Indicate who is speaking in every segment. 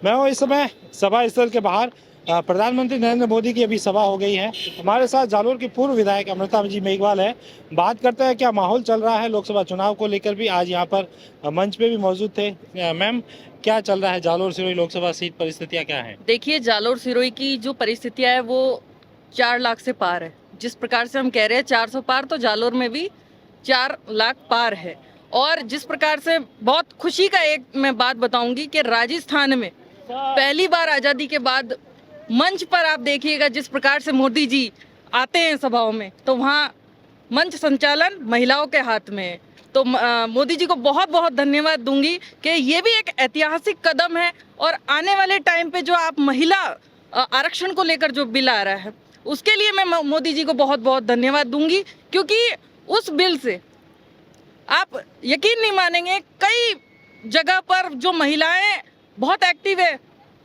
Speaker 1: मैं हूँ इस समय सभा स्थल के बाहर। प्रधानमंत्री नरेंद्र मोदी की अभी सभा हो गई है। हमारे साथ जालोर की पूर्व विधायक अमृता जी मेघवाल है। बात करते हैं क्या माहौल चल रहा है लोकसभा चुनाव को लेकर भी। आज यहाँ पर मंच पे भी मौजूद थे। मैम, क्या चल रहा है जालोर सिरोही लोकसभा सीट, परिस्थितियाँ क्या हैं?
Speaker 2: देखिए, जालोर सिरोही की जो परिस्थितियां है वो 4 लाख से पार है। जिस प्रकार से हम कह रहे हैं 400 पार, तो जालोर में भी 4 लाख पार है। और जिस प्रकार से बहुत खुशी का एक मैं बात बताऊंगी कि राजस्थान में पहली बार आजादी के बाद मंच पर आप देखिएगा जिस प्रकार से मोदी जी आते हैं सभाओं में, तो वहाँ मंच संचालन महिलाओं के हाथ में है। तो मोदी जी को बहुत बहुत धन्यवाद दूंगी कि ये भी एक ऐतिहासिक कदम है। और आने वाले टाइम पे जो आप महिला आरक्षण को लेकर जो बिल आ रहा है, उसके लिए मैं मोदी जी को बहुत बहुत धन्यवाद दूंगी, क्योंकि उस बिल से आप यकीन नहीं मानेंगे, कई जगह पर जो महिलाएं बहुत एक्टिव है।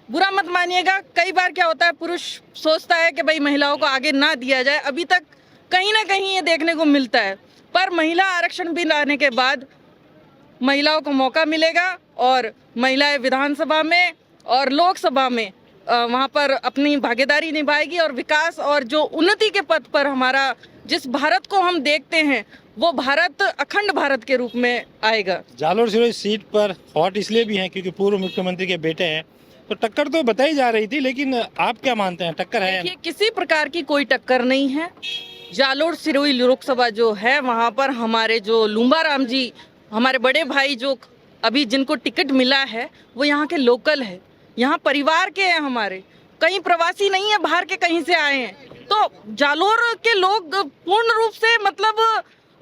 Speaker 2: बुरा मत मानिएगा, कई बार क्या होता है, पुरुष सोचता है कि भाई महिलाओं को आगे ना दिया जाए। अभी तक कहीं ना कहीं ये देखने को मिलता है, पर महिला आरक्षण बिल आने के बाद महिलाओं को मौका मिलेगा और महिलाएं विधानसभा में और लोकसभा में वहाँ पर अपनी भागीदारी निभाएगी और विकास और जो उन्नति के पथ पर हमारा जिस भारत को हम देखते हैं, वो भारत अखंड भारत के रूप में आएगा।
Speaker 1: जालोर सिरोही सीट पर हॉट इसलिए भी हैं क्योंकि पूर्व मुख्यमंत्री के बेटे हैं, तो टक्कर तो बताई जा रही थी, लेकिन आप क्या मानते हैं, टक्कर है?
Speaker 2: देखिए, किसी प्रकार की कोई टक्कर नहीं है। जालोर सिरोही लोकसभा जो है, वहाँ पर हमारे जो लूंबा राम जी, हमारे बड़े भाई जो अभी जिनको टिकट मिला है, वो यहाँ के लोकल है, यहाँ परिवार के हैं हमारे, कहीं प्रवासी नहीं है, बाहर के कहीं से आए हैं। तो जालोर के लोग पूर्ण रूप से मतलब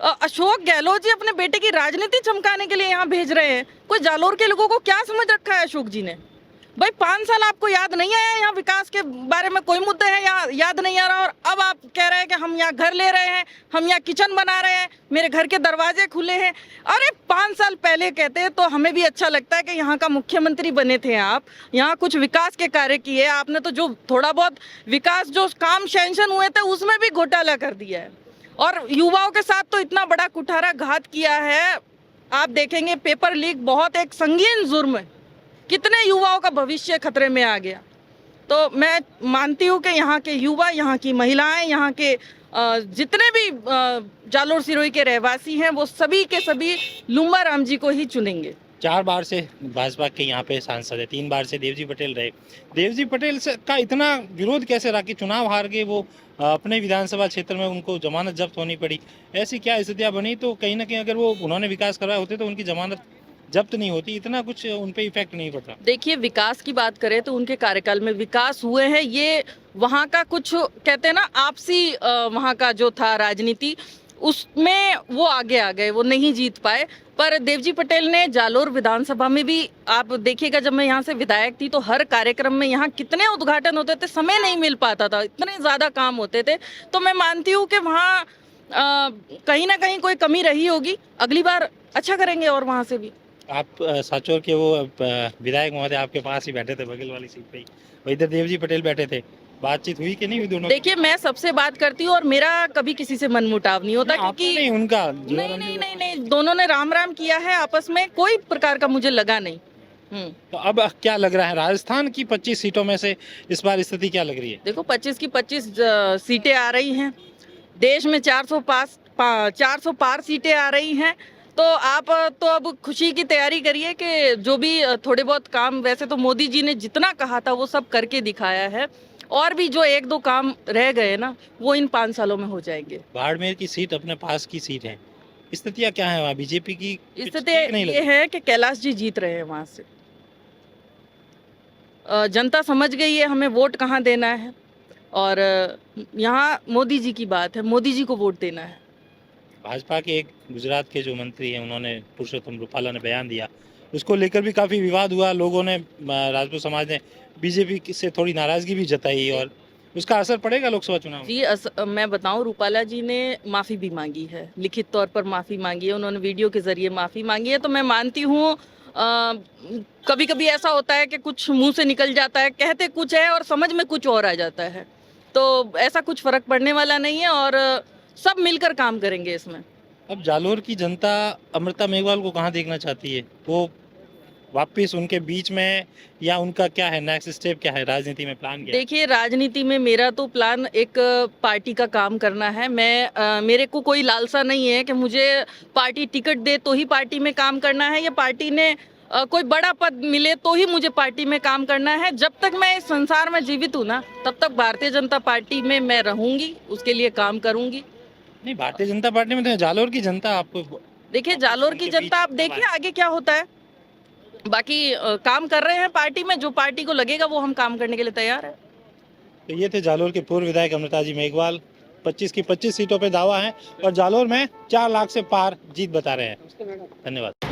Speaker 2: अशोक गहलोत जी अपने बेटे की राजनीति चमकाने के लिए यहाँ भेज रहे हैं। कोई जालोर के लोगों को क्या समझ रखा है अशोक जी ने? भाई 5 साल आपको याद नहीं आया यहाँ विकास के बारे में? कोई मुद्दे हैं यहाँ याद नहीं आ रहा, और अब आप कह रहे हैं कि हम यहाँ घर ले रहे हैं, हम यहाँ किचन बना रहे हैं, मेरे घर के दरवाजे खुले हैं। अरे 5 साल पहले कहते तो हमें भी अच्छा लगता है कि यहाँ का मुख्यमंत्री बने थे आप, यहाँ कुछ विकास के कार्य किए आपने, तो जो थोड़ा बहुत विकास जो काम सैंक्शन हुए थे उसमें भी घोटाला कर दिया है, और युवाओं के साथ तो इतना बड़ा कुठारा घात किया है। आप देखेंगे पेपर लीक बहुत एक संगीन जुर्म है, कितने युवाओं का भविष्य खतरे में आ गया। तो मैं मानती हूँ कि यहाँ के युवा, यहाँ की महिलाएं, यहाँ के जितने भी जालोर सिरोही के रहवासी हैं, वो सभी के सभी लूंबा राम जी को ही चुनेंगे।
Speaker 1: 4 बार से भाजपा के यहाँ पे सांसद है, 3 बार से देवजी पटेल रहे। देवजी पटेल से का इतना विरोध कैसे रहा कि चुनाव हार के वो अपने विधानसभा क्षेत्र में उनको जमानत जब्त होनी पड़ी? ऐसी क्या स्थितियाँ बनी? तो कहीं ना कहीं अगर वो उन्होंने विकास करवाए होते तो उनकी जमानत जब्त नहीं होती, इतना कुछ उन पे इफेक्ट नहीं पड़ता।
Speaker 2: देखिए, विकास की बात करें तो उनके कार्यकाल में विकास हुए हैं। ये वहाँ का कुछ कहते हैं ना, आपसी वहाँ का जो था राजनीति, उसमें वो आगे आ गए, वो नहीं जीत पाए। पर देवजी पटेल ने जालोर विधानसभा में भी, आप देखिएगा, जब मैं यहाँ से विधायक थी तो हर कार्यक्रम में यहाँ कितने उद्घाटन होते थे, समय नहीं मिल पाता था, इतने ज़्यादा काम होते थे। तो मैं मानती हूँ कि वहाँ कहीं ना कहीं कोई कमी रही होगी, अगली बार अच्छा करेंगे और वहाँ से भी।
Speaker 1: आप साचोर के वो विधायक महोदय आपके पास ही बैठे थे, बगल वाली सीट पे ही, और इधर देवजी पटेल बैठे थे, बातचीत हुई कि नहीं हुई दोनों?
Speaker 2: देखिए, मैं सबसे बात करती हूँ और मेरा कभी किसी से मनमुटाव नहीं होता, क्योंकि
Speaker 1: नहीं उनका
Speaker 2: नहीं, दोनों ने राम राम किया है आपस में, कोई प्रकार का मुझे लगा नहीं।
Speaker 1: तो अब क्या लग रहा है, राजस्थान की 25 सीटों में से इस बार स्थिति क्या लग रही है?
Speaker 2: देखो, 25 की 25 सीटें आ रही हैं, देश में 400 पार सीटें आ रही हैं। तो आप तो अब खुशी की तैयारी करिए कि जो भी थोड़े बहुत काम, वैसे तो मोदी जी ने जितना कहा था वो सब करके दिखाया है, और भी जो 1-2 काम रह गए ना, वो इन 5 सालों में हो जाएंगे।
Speaker 1: बाड़मेर की सीट अपने पास की सीट है, स्थितियाँ क्या है वहाँ बीजेपी की?
Speaker 2: स्थिति ये है कि कैलाश जी जीत रहे हैं वहाँ से। जनता समझ गई है हमें वोट कहाँ देना है, और यहाँ मोदी जी की बात है, मोदी जी को वोट देना है।
Speaker 1: भाजपा के एक गुजरात के जो मंत्री हैं, उन्होंने, पुरुषोत्तम रूपाला ने बयान दिया, उसको लेकर भी काफ़ी विवाद हुआ, लोगों ने, राजपूत समाज ने बीजेपी से थोड़ी नाराज़गी भी जताई, और उसका असर पड़ेगा लोकसभा चुनाव में?
Speaker 2: जी, मैं बताऊं, रूपाला जी ने माफ़ी भी मांगी है, लिखित तौर पर माफ़ी मांगी है, उन्होंने वीडियो के जरिए माफ़ी मांगी है। तो मैं मानती हूँ कभी कभी ऐसा होता है कि कुछ मुंह से निकल जाता है, कहते कुछ है और समझ में कुछ और आ जाता है, तो ऐसा कुछ फर्क पड़ने वाला नहीं है, और सब मिलकर काम करेंगे इसमें।
Speaker 1: अब जालोर की जनता अमृता मेघवाल को कहाँ देखना चाहती है? वो वापस उनके बीच में, या उनका क्या है नेक्स्ट स्टेप, क्या है राजनीति में प्लान क्या है?
Speaker 2: देखिए, राजनीति में मेरा तो प्लान एक पार्टी का काम करना है। मेरे को कोई लालसा नहीं है कि मुझे पार्टी टिकट दे तो ही पार्टी में काम करना है, या पार्टी ने कोई बड़ा पद मिले तो ही मुझे पार्टी में काम करना है। जब तक मैं इस संसार में जीवित हूँ ना, तब तक भारतीय जनता पार्टी में मैं रहूंगी, उसके लिए काम करूंगी।
Speaker 1: नहीं, भारतीय जनता पार्टी में तो जालोर की जनता आपको
Speaker 2: देखिए,
Speaker 1: वापस
Speaker 2: जालोर
Speaker 1: उनके
Speaker 2: की
Speaker 1: बीच
Speaker 2: जनता आप
Speaker 1: में
Speaker 2: देखिए
Speaker 1: दबाए।
Speaker 2: आगे क्या होता है। बाकी काम कर रहे हैं पार्टी में, जो पार्टी को लगेगा वो हम काम करने के लिए तैयार है।
Speaker 1: तो ये थे जालोर के पूर्व विधायक अमृता जी मेघवाल। 25 की 25 सीटों पे दावा है और जालोर में 4 लाख से पार जीत बता रहे हैं। धन्यवाद।